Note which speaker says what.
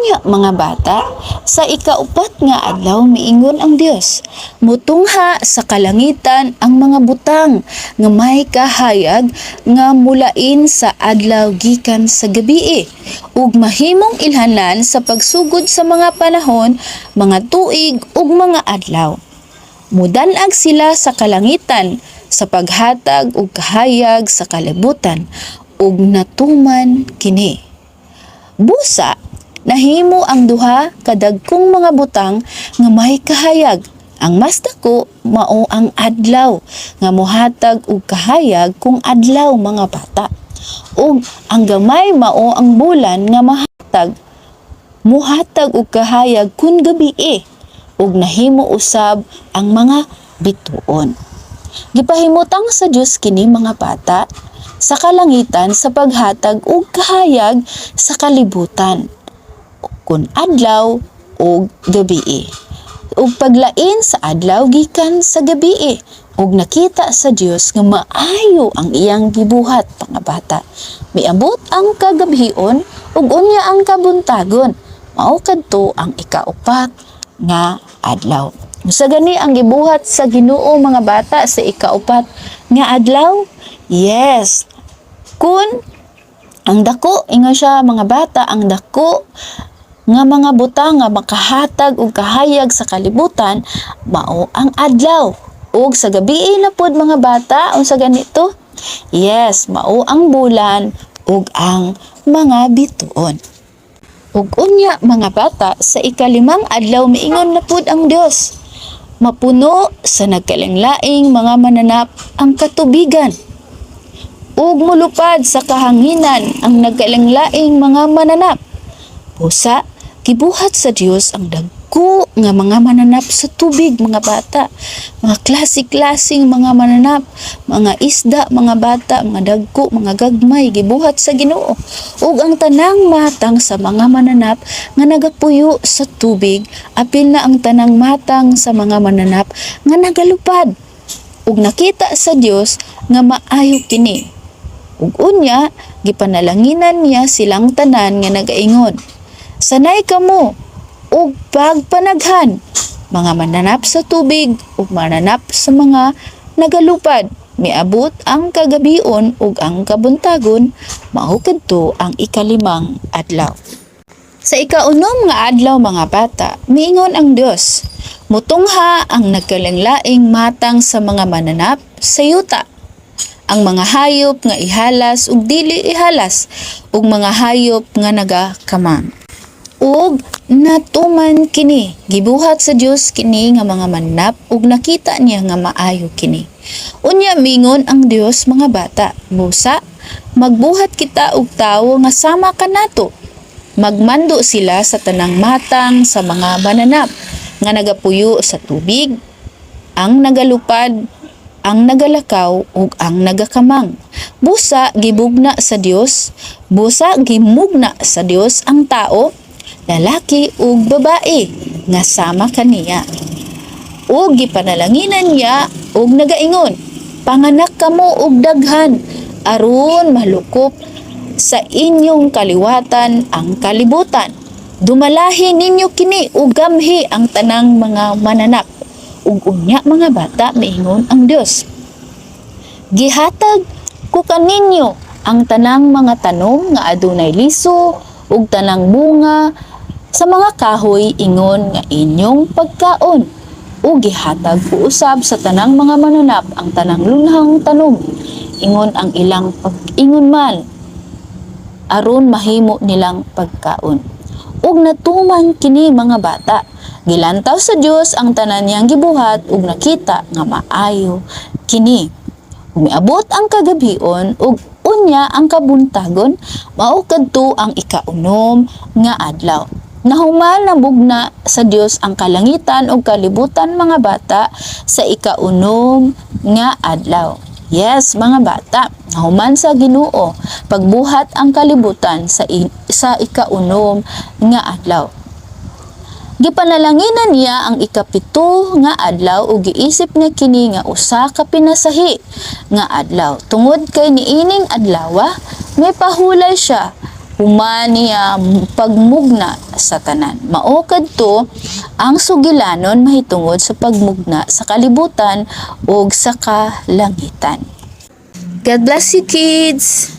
Speaker 1: Unya mga bata, sa ikaupat nga adlaw miingon ang Dios, mutungha sa kalangitan ang mga butang nga may kahayag nga mulain sa adlaw gikan sa gabii ug mahimong ilhanan sa pagsugod sa mga panahon, mga tuig ug mga adlaw. Mudanag sila sa kalangitan sa paghatag og kahayag sa kalibutan ug natuman kini. Busa, nahimo ang duha kadagkong mga butang nga may kahayag. Ang mas dako mao ang adlaw nga mohatag og kahayag kung adlaw mga bata. Ug ang gamay mao ang bulan nga mohatag og kahayag kun gabii. Ug nahimo usab ang mga bituon. Gipahimutang sa Dios kini mga bata sa kalangitan sa paghatag og kahayag sa kalibutan kun adlaw ug gabii ug paglain sa adlaw gikan sa gabii ug nakita sa Dios nga maayo ang iyang gibuhat mga bata. Miabot ang kagabhion ug unya ang kabuntagon. Mao kadto ang ikaupat nga adlaw. Sa gani ang gibuhat sa Ginoo mga bata sa ikaupat nga adlaw. Yes. Kun ang dako ingon siya mga bata, ang dako nga mga butang nga makahatag og kahayag sa kalibutan mao ang adlaw. Ug sa gabii na pod mga bata unsa ganito? Yes, mao ang bulan ug ang mga bituon. Ug unya mga bata sa ikalimang adlaw miingon na pod ang Dios, mapuno sa nagkalanglaing mga mananap ang katubigan ug mulupad sa kahanginan ang nagkalanglaing mga mananap. Busa, gibuhat sa Dios ang dagko nga mga mananap sa tubig mga bata. Mga klase-klaseng mga mananap, mga isda, mga bata, mga dagko, mga gagmay gibuhat sa Ginoo. Ug ang tanang matang sa mga mananap nga nagapuyo sa tubig, apil na ang tanang matang sa mga mananap nga nagalupad. Ug nakita sa Dios nga maayo kini. Ug unya gipanalanginan niya silang tanan nga nagaingon, sanay kamo ug pagpanaghan mga mananap sa tubig ug mananap sa mga nagalupad. Miabot ang kagabion ug ang kabuntagon, mao kadto ang ikalimang adlaw. Sa ikaunom nga adlaw mga bata, miingon ang Dios, mutungha ang nagkalanglaing matang sa mga mananap sa yuta, ang mga hayop nga ihalas ug dili ihalas ug mga hayop nga nagakamang. Ug natuman kini, gibuhat sa Dios kini nga mga mananap ug nakita niya nga maayo kini. Unya mingon ang Dios mga bata, busa magbuhat kita og tawo nga sama kanato. Magmando sila sa tanang matang sa mga mananap nga nagapuyo sa tubig, ang nagalupad, ang nagalakaw ug ang nagakamang. Busa gimugna sa Dios ang tao, lalaki ug babae nga sama kaniya. Ug gipanalanginan niya ug nagaingon, panganak kamo og daghan aron malukop sa inyong kaliwatan ang kalibutan. Dumalahi ninyo kini ug gamhi ang tanang mga mananap. Ug unya mga bata miingon ang Dios, gihatag ko kaninyo ang tanang mga tanom nga adunay liso ug tanang bunga sa mga kahoy ingon nga inyong pagkaon. Ug gihatag ko usab sa tanang mga mananap ang tanang lunhang tanom ingon ang ilang pag-ingon man aron mahimo nilang pagkaon. Ug natuman kini mga bata, gilantaw sa Dios ang tanan niyang gibuhat ug nakita nga maayo kini. Umiabot ang kagabion ug unya ang kabuntagon, mao kadto ang ikaunom nga adlaw. Nahuman na bugna sa Dios ang kalangitan ug kalibutan mga bata sa ikaunom nga adlaw. Yes, mga bata, nahuman sa Ginoo pagbuhat ang kalibutan sa ikaunom nga adlaw. Gipanalanginan niya ang ikapito nga adlaw ug giisip niya kini nga usa ka pinasahi nga adlaw. Tungod kay niining adlaw, may pahulay siya human niya pagmugna sa tanan. Mao kadto ang sugilanon mahitungod sa pagmugna sa kalibutan ug sa kalangitan. God bless you, kids!